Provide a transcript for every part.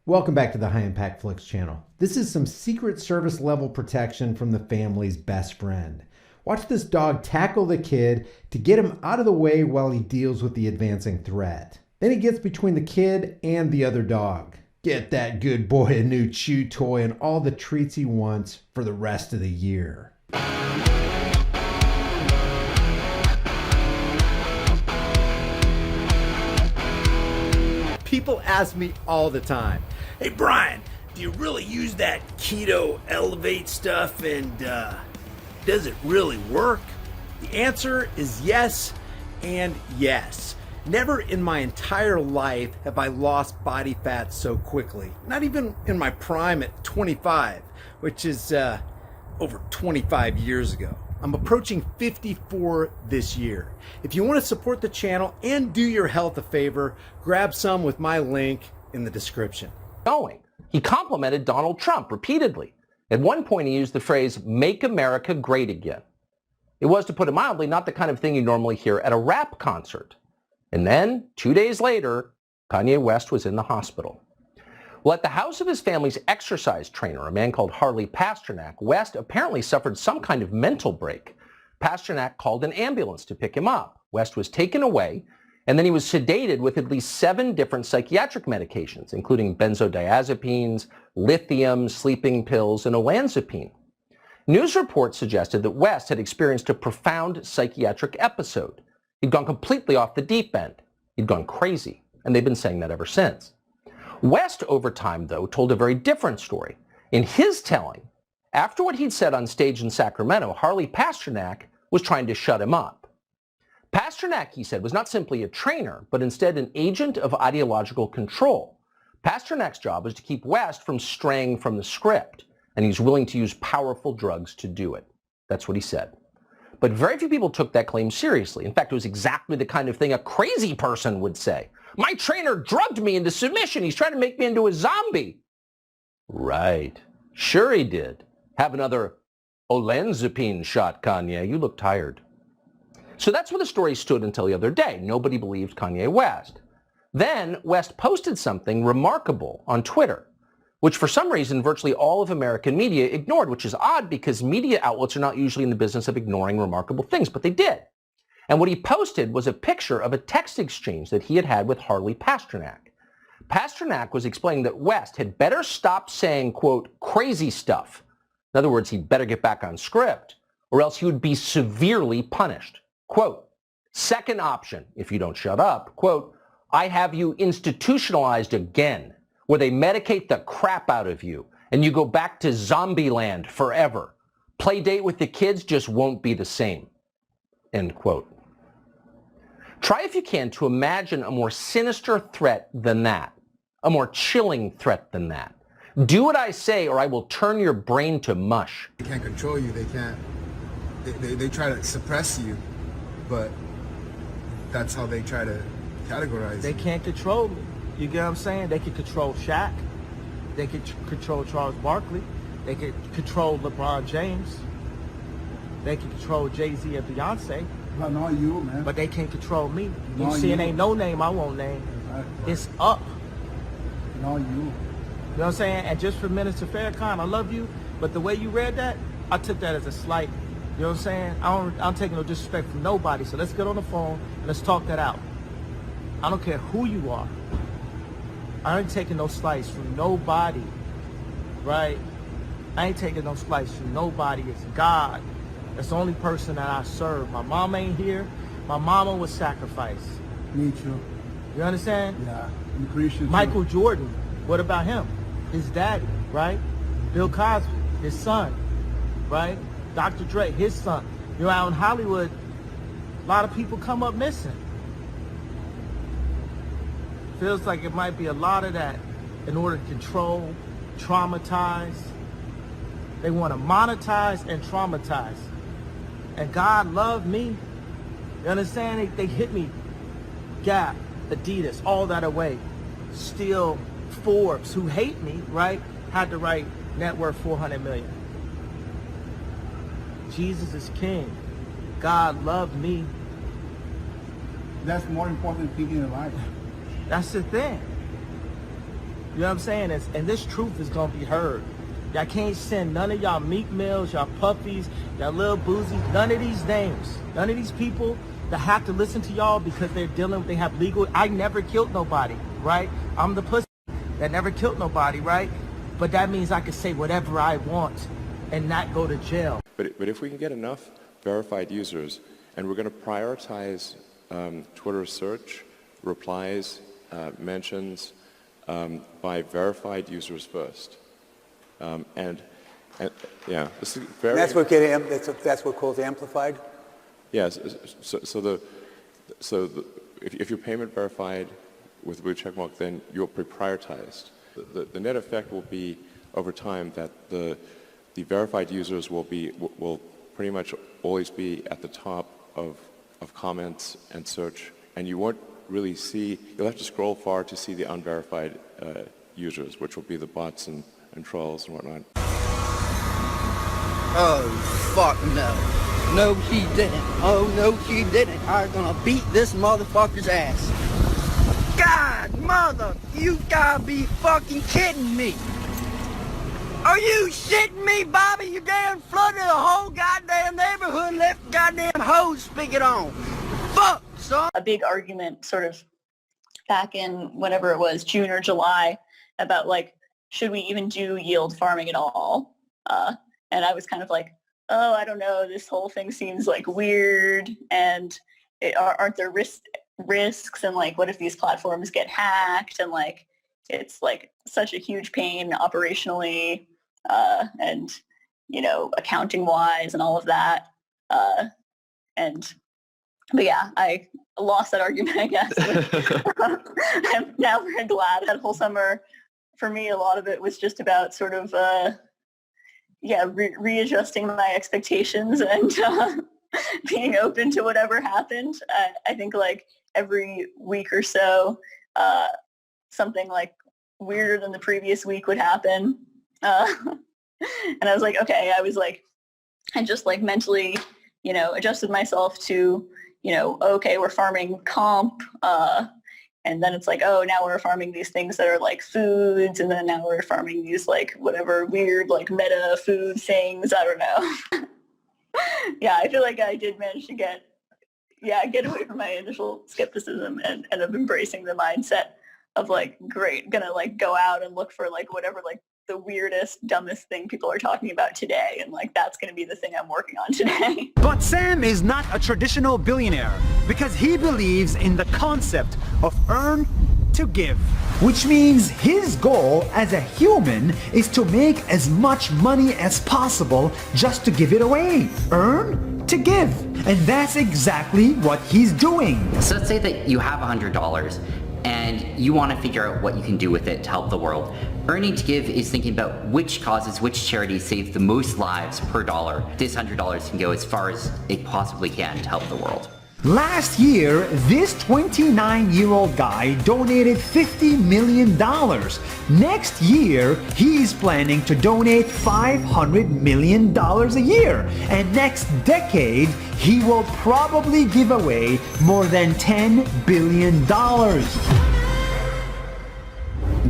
Welcome back to the High Impact Flicks channel. This is some Secret Service level protection from the family's best friend. Watch this dog tackle the kid to get him out of the way while he deals with the advancing threat. Then he gets between the kid and the other dog. Get that good boy a new chew toy and all the treats he wants for the rest of the year. People ask me all the time, "Hey Brian, do you really use that keto elevate stuff and does it really work?" The answer is yes and yes. Never in my entire life have I lost body fat so quickly. Not even in my prime at 25, which is over 25 years ago. I'm approaching 54 this year. If you want to support the channel and do your health a favor, grab some with my link in the description. He complimented Donald Trump repeatedly. At one point, he used the phrase, "Make America Great Again." It was, to put it mildly, not the kind of thing you normally hear at a rap concert. And then, 2 days later, Kanye West was in the hospital. Well, at the house of his family's exercise trainer, a man called Harley Pasternak, West apparently suffered some kind of mental break. Pasternak called an ambulance to pick him up. West was taken away, and then he was sedated with at least 7 different psychiatric medications, including benzodiazepines, lithium, sleeping pills, and olanzapine. News reports suggested that West had experienced a profound psychiatric episode. He'd gone completely off the deep end. He'd gone crazy, and they've been saying that ever since. West, over time, though, told a very different story. In his telling, after what he'd said on stage in Sacramento, Harley Pasternak was trying to shut him up. Pasternak, he said, was not simply a trainer, but instead an agent of ideological control. Pasternak's job was to keep West from straying from the script, and he's willing to use powerful drugs to do it. That's what he said. But very few people took that claim seriously. In fact, it was exactly the kind of thing a crazy person would say. "My trainer drugged me into submission. He's trying to make me into a zombie." Right. Sure he did. Have another olanzapine shot, Kanye. You look tired. So that's where the story stood until the other day. Nobody believed Kanye West. Then West posted something remarkable on Twitter, which for some reason virtually all of American media ignored, which is odd because media outlets are not usually in the business of ignoring remarkable things, but they did. And what he posted was a picture of a text exchange that he had had with Harley Pasternak. Pasternak was explaining that West had better stop saying, quote, "crazy stuff." In other words, he'd better get back on script, or else he would be severely punished. Quote, "Second option, if you don't shut up, quote, I have you institutionalized again, where they medicate the crap out of you, and you go back to zombie land forever. Play date with the kids just won't be the same." End quote. Try if you can to imagine a more sinister threat than that, a more chilling threat than that. Do what I say or I will turn your brain to mush. They can't control you, they can't, they try to suppress you, but that's how they try to categorize They you. can't control me. You get what I'm saying? They can control Shaq. They can control Charles Barkley. They can control LeBron James. They can control Jay-Z and Beyonce. But not you, man. But they can't control me. You Not see, it you. ain't no name I won't name. Exactly. It's up. Not you. You know what I'm saying? And just for Minister Farrakhan, I love you, but the way you read that, I took that as a slight. You know what I'm saying? I'm taking no disrespect from nobody. So let's get on the phone and let's talk that out. I don't care who you are. I ain't taking no slice from nobody, right? I ain't taking no slice from nobody. It's God. That's the only person that I serve. My mom ain't here. My mama was sacrificed. Me too. You understand? Yeah. I'm Christian too. Michael Jordan, what about him? His daddy, right? Bill Cosby, his son, right? Dr. Dre, his son. You know, out in Hollywood, a lot of people come up missing. Feels like it might be a lot of that in order to control, traumatize. They want to monetize and traumatize. And God loved me. You understand? They hit me. Gap, Adidas, all that away. Still, Forbes, who hate me, right, had to write net worth 400 million. Jesus is king. God loved me. That's more important thing in life. That's the thing. You know what I'm saying? And this truth is gonna be heard. Y'all can't send none of y'all Meek Mills, y'all Puffies, y'all Lil Boozies, none of these names, none of these people that have to listen to y'all because they have legal. I never killed nobody, right? I'm the pussy that never killed nobody, right? But that means I can say whatever I want and not go to jail. But if we can get enough verified users, and we're going to prioritize Twitter search, replies, mentions by verified users first. And yeah, this is very. That's what calls amplified. Yes. If you're payment verified with blue checkmark, then you're prioritized. The net effect will be over time that the verified users will pretty much always be at the top of comments and search, and you won't really see. You'll have to scroll far to see the unverified users, which will be the bots and trolls and whatnot. Oh, fuck no. No, he didn't. Oh, no, he didn't. I'm gonna beat this motherfucker's ass. God, mother, you gotta be fucking kidding me. Are you shitting me, Bobby? You damn flooded the whole goddamn neighborhood and left the goddamn hose spigot on. Fuck, son. A big argument sort of back in whenever it was, June or July, about like, should we even do yield farming at all? And I was kind of like, oh, I don't know, this whole thing seems like weird, and aren't there risks, and like, what if these platforms get hacked, and like, it's like such a huge pain operationally, and, you know, accounting wise and all of that. But yeah, I lost that argument, I guess. I'm now very glad. That whole summer, for me, a lot of it was just about sort of, readjusting my expectations and being open to whatever happened. I think like every week or so, something like weirder than the previous week would happen. And I was like, okay, I just like mentally, you know, adjusted myself to, you know, okay, we're farming comp, and then it's like, oh, now we're farming these things that are like foods, and then now we're farming these like whatever weird like meta food things. I don't know. Yeah, I feel like I did manage to get away from my initial skepticism and end up embracing the mindset of like, great, gonna like go out and look for like whatever like the weirdest, dumbest thing people are talking about today, and like that's going to be the thing I'm working on today. But Sam is not a traditional billionaire because he believes in the concept of earn to give. Which means his goal as a human is to make as much money as possible just to give it away. Earn to give. And that's exactly what he's doing. So let's say that you have $100 and you want to figure out what you can do with it to help the world. Earning to give is thinking about which causes, which charities save the most lives per dollar. This $100 can go as far as it possibly can to help the world. Last year, this 29-year-old guy donated $50 million. Next year, he's planning to donate $500 million a year. And next decade, he will probably give away more than $10 billion.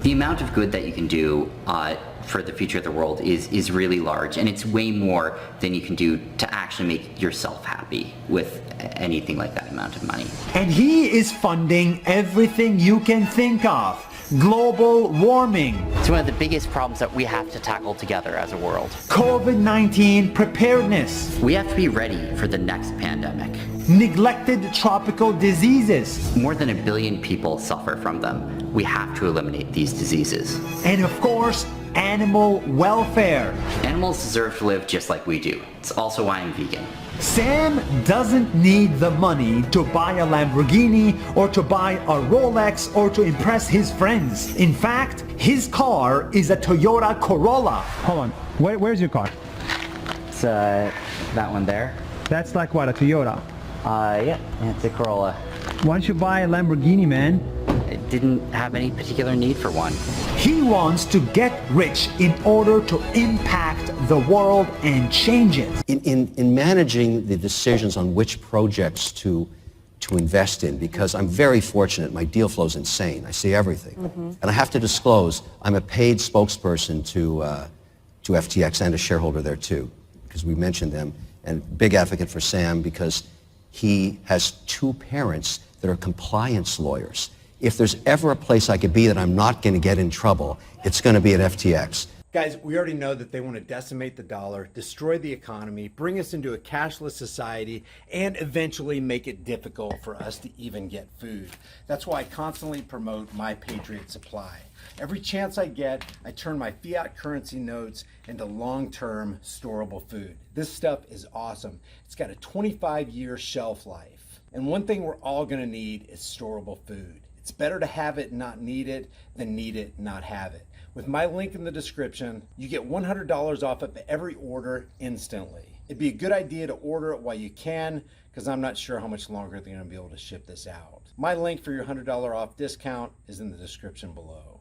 The amount of good that you can do for the future of the world is really large, and it's way more than you can do to actually make yourself happy with anything like that amount of money. And he is funding everything you can think of. Global warming. It's one of the biggest problems that we have to tackle together as a world. COVID-19 preparedness. We have to be ready for the next pandemic. Neglected tropical diseases. More than 1 billion people suffer from them. We have to eliminate these diseases. And of course, animal welfare. Animals deserve to live just like we do. It's also why I'm vegan. Sam doesn't need the money to buy a Lamborghini or to buy a Rolex or to impress his friends. In fact, his car is a Toyota Corolla. Hold on, where's your car? It's that one there. That's like what, a Toyota? Yeah, it's a Corolla. Why don't you buy a Lamborghini, man? I didn't have any particular need for one. He wants to get rich in order to impact the world and change it. In managing the decisions on which projects to to invest in because I'm very fortunate. My deal flow is insane. I see everything. And I have to disclose, I'm a paid spokesperson to FTX and a shareholder there too, because we mentioned them, and big advocate for Sam because he has two parents that are compliance lawyers. If there's ever a place I could be that I'm not going to get in trouble, it's going to be at FTX. Guys, we already know that they want to decimate the dollar, destroy the economy, bring us into a cashless society, and eventually make it difficult for us to even get food. That's why I constantly promote My Patriot Supply. Every chance I get, I turn my fiat currency notes into long-term storable food. This stuff is awesome. It's got a 25-year shelf life. And one thing we're all going to need is storable food. It's better to have it and not need it than need it and not have it. With my link in the description, you get $100 off of every order instantly. It'd be a good idea to order it while you can, because I'm not sure how much longer they're going to be able to ship this out. My link for your $100 off discount is in the description below.